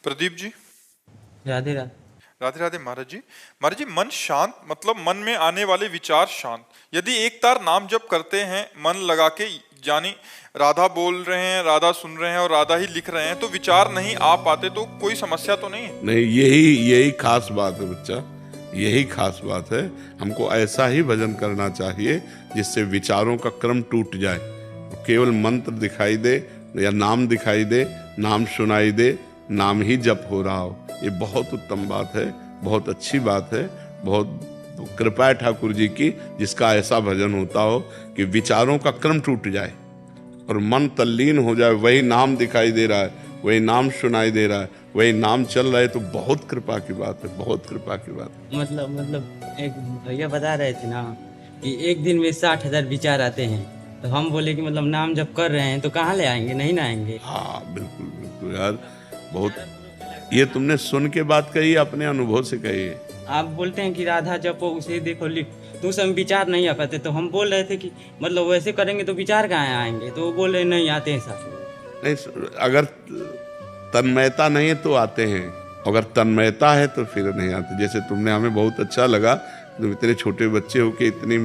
प्रदीप जी। राधे राधे। राधे राधे महाराज जी। महाराज जी, मन शांत मतलब मन में आने वाले विचार शांत। यदि एक तार नाम जप करते हैं मन लगा के, यानी राधा बोल रहे हैं, राधा सुन रहे हैं और राधा ही लिख रहे हैं, तो विचार नहीं आ पाते तो कोई समस्या तो नहीं है? नहीं, यही यही खास बात है बच्चा, यही खास बात है। हमको ऐसा ही भजन करना चाहिए जिससे विचारों का क्रम टूट जाए। केवल मंत्र दिखाई दे या नाम दिखाई दे, नाम सुनाई दे, नाम ही जप हो रहा हो, ये बहुत उत्तम बात है, बहुत अच्छी बात है। बहुत कृपा है ठाकुर जी की जिसका ऐसा भजन होता हो कि विचारों का क्रम टूट जाए और मन तल्लीन हो जाए। वही नाम दिखाई दे रहा है, वही नाम सुनाई दे रहा है, वही नाम चल रहा है, तो बहुत कृपा की बात है, बहुत कृपा की बात है। मतलब एक भैया बता रहे थे ना कि एक दिन में 60,000 विचार आते हैं, तो हम बोले कि मतलब नाम जब कर रहे हैं तो कहाँ ले आएंगे, नहीं ना आएंगे। हाँ बिल्कुल बिल्कुल यार, बहुत ये तुमने सुन के बात कही, अपने अनुभव से कही है। आप बोलते हैं कि राधा जपो उसे देखो लिख, तो उस समय विचार नहीं आ पाते, तो हम बोल रहे थे कि मतलब वैसे करेंगे तो विचार कहाँ आएंगे, तो वो बोल रहे नहीं आते हैं साथ। नहीं, अगर तन्मयता नहीं है तो आते हैं, अगर तन्मयता है तो फिर नहीं आते। जैसे तुमने, हमें बहुत अच्छा लगा, तुम इतने छोटे बच्चे हो के इतनी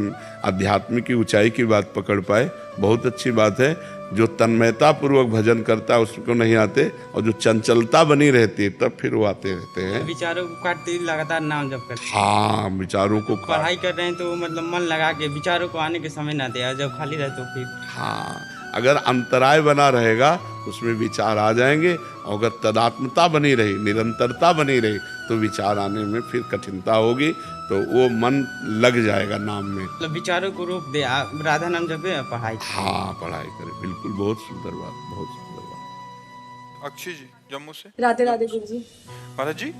आध्यात्मिक की ऊंचाई की बात पकड़ पाए, बहुत अच्छी बात है। जो तन्मयता पूर्वक भजन करता है उसको नहीं आते, और जो चंचलता बनी रहती है तब फिर वो आते रहते हैं। विचारों को काटते लगातार नाम जप करते। हाँ, विचारों को पढ़ाई कर रहे हैं तो मतलब मन लगा के विचारों को आने के समय ना दे, जब खाली रहे तो फिर। हाँ, अगर अंतराय बना रहेगा उसमें विचार आ जाएंगे, और अगर तदात्मता बनी रही, निरंतरता बनी रही, तो विचार आने में फिर कठिनता होगी, तो वो मन लग जाएगा नाम में। मतलब विचारों को रोक दे, राधा नाम जपे पढ़ाई। हाँ, पढ़ाई करें, बिल्कुल, बहुत सुंदर बात, बहुत सुंदर बात। अक्षय जी जम्मू से। राधे राधे गुरु जी। महाराज जी,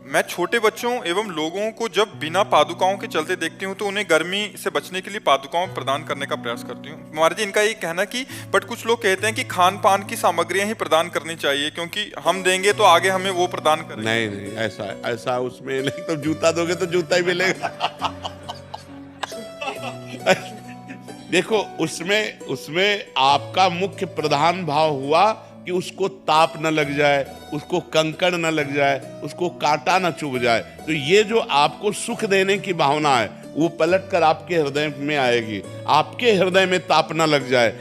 मैं छोटे बच्चों एवं लोगों को जब बिना पादुकाओं के चलते देखती हूँ तो उन्हें गर्मी से बचने के लिए पादुकाओं प्रदान करने का प्रयास करती हूँ। महाराज जी, इनका ये कहना कि बट कुछ लोग कहते हैं कि खान पान की सामग्रियां ही प्रदान करनी चाहिए, क्योंकि हम देंगे तो आगे हमें वो प्रदान करेंगे। नहीं नहीं, ऐसा उसमें नहीं, तो जूता दोगे तो जूता ही मिलेगा। देखो, उसमें आपका मुख्य प्रधान भाव हुआ कि उसको ताप न लग जाए, उसको कंकड़ न लग जाए, उसको कांटा न चुभ जाए। तो ये जो आपको सुख देने की भावना है वो पलट कर आपके हृदय में आएगी। आपके हृदय में ताप न लग जाए,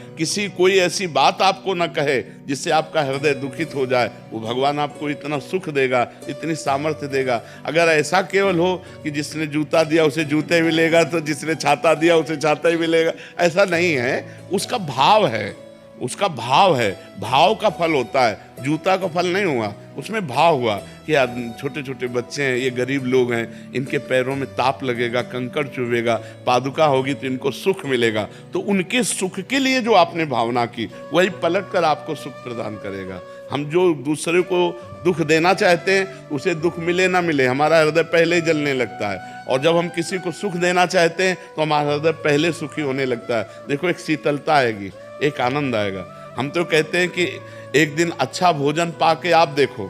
कोई ऐसी बात आपको न कहे जिससे आपका हृदय दुखित हो जाए, वो भगवान आपको इतना सुख देगा, इतनी सामर्थ्य देगा। अगर ऐसा केवल हो कि जिसने जूता दिया उसे जूते मिलेगा, तो जिसने छाता दिया उसे छाता ही मिलेगा, ऐसा नहीं है। उसका भाव है, उसका भाव है, भाव का फल होता है, जूता का फल नहीं हुआ, उसमें भाव हुआ कि छोटे छोटे बच्चे हैं, ये गरीब लोग हैं, इनके पैरों में ताप लगेगा, कंकड़ चुभेगा, पादुका होगी तो इनको सुख मिलेगा। तो उनके सुख के लिए जो आपने भावना की वही पलट कर आपको सुख प्रदान करेगा। हम जो दूसरे को दुख देना चाहते हैं उसे दुख मिले ना मिले, हमारा हृदय पहले ही जलने लगता है, और जब हम किसी को सुख देना चाहते हैं तो हमारा हृदय पहले सुखी होने लगता है। देखो, एक शीतलता आएगी, एक आनंद आएगा। हम तो कहते हैं कि एक दिन अच्छा भोजन पा के आप देखो,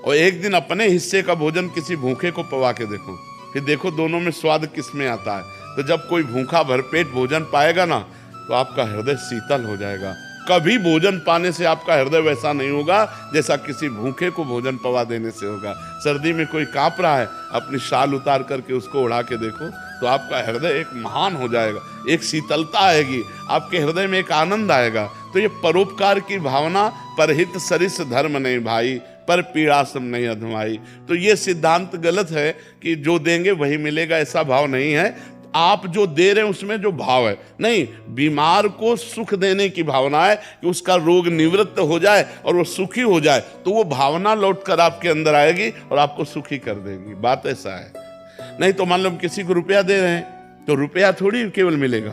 और एक दिन अपने हिस्से का भोजन किसी भूखे को पवा के देखो, फिर देखो दोनों में स्वाद किस में आता है। तो जब कोई भूखा भरपेट भोजन पाएगा ना, तो आपका हृदय शीतल हो जाएगा। कभी भोजन पाने से आपका हृदय वैसा नहीं होगा जैसा किसी भूखे को भोजन पवा देने से होगा। सर्दी में कोई कांप रहा है, अपनी शाल उतार करके उसको उड़ा के देखो, तो आपका हृदय एक महान हो जाएगा, एक शीतलता आएगी, आपके हृदय में एक आनंद आएगा। तो ये परोपकार की भावना, परहित सरिस धर्म नहीं भाई, पर पीड़ा सम नहीं अधमाई। तो ये सिद्धांत गलत है कि जो देंगे वही मिलेगा, ऐसा भाव नहीं है। आप जो दे रहे हैं उसमें जो भाव है, नहीं, बीमार को सुख देने की भावना है कि उसका रोग निवृत्त हो जाए और वो सुखी हो जाए, तो वो भावना लौट कर आपके अंदर आएगी और आपको सुखी कर देगी। बात ऐसा है। नहीं तो मान लो किसी को रुपया दे रहे हैं तो रुपया थोड़ी केवल मिलेगा,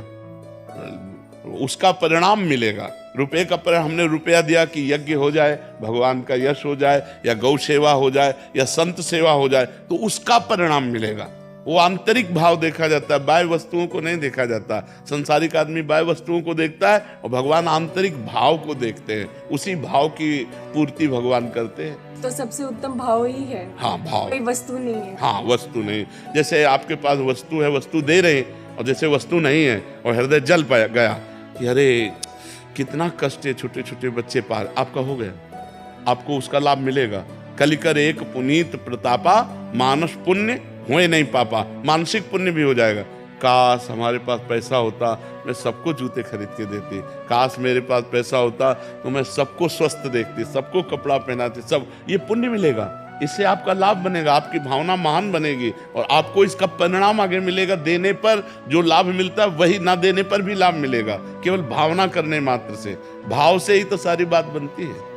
उसका परिणाम मिलेगा। रुपये का परिणाम, हमने रुपया दिया कि यज्ञ हो जाए, भगवान का यश हो जाए, या गौ सेवा हो जाए, या संत सेवा हो जाए, तो उसका परिणाम मिलेगा। वो आंतरिक भाव देखा जाता है, बाह्य वस्तुओं को नहीं देखा जाता। संसारिक आदमी बाह्य वस्तुओं को देखता है और भगवान आंतरिक भाव को देखते हैं, उसी भाव की पूर्ति भगवान करते हैं। तो सबसे उत्तम भाव ही है। हाँ, भाव, कोई वस्तु नहीं है। हाँ, वस्तु नहीं। जैसे आपके पास वस्तु है, वस्तु दे रहे हैं, और जैसे वस्तु नहीं है और हृदय जल गया कि अरे कितना कष्ट है, छोटे छोटे बच्चे पार, आपका हो गया, आपको उसका लाभ मिलेगा। कलिकर एक पुनीत प्रतापा, मानस पुण्य होए नहीं पापा, मानसिक पुण्य भी हो जाएगा। काश हमारे पास पैसा होता, मैं सबको जूते खरीद के देती। काश मेरे पास पैसा होता तो मैं सबको स्वस्थ देखती, सबको कपड़ा पहनाती, सब। ये पुण्य मिलेगा, इससे आपका लाभ बनेगा, आपकी भावना महान बनेगी और आपको इसका परिणाम आगे मिलेगा। देने पर जो लाभ मिलता है वही ना देने पर भी लाभ मिलेगा, केवल भावना करने मात्र से। भाव से ही तो सारी बात बनती है।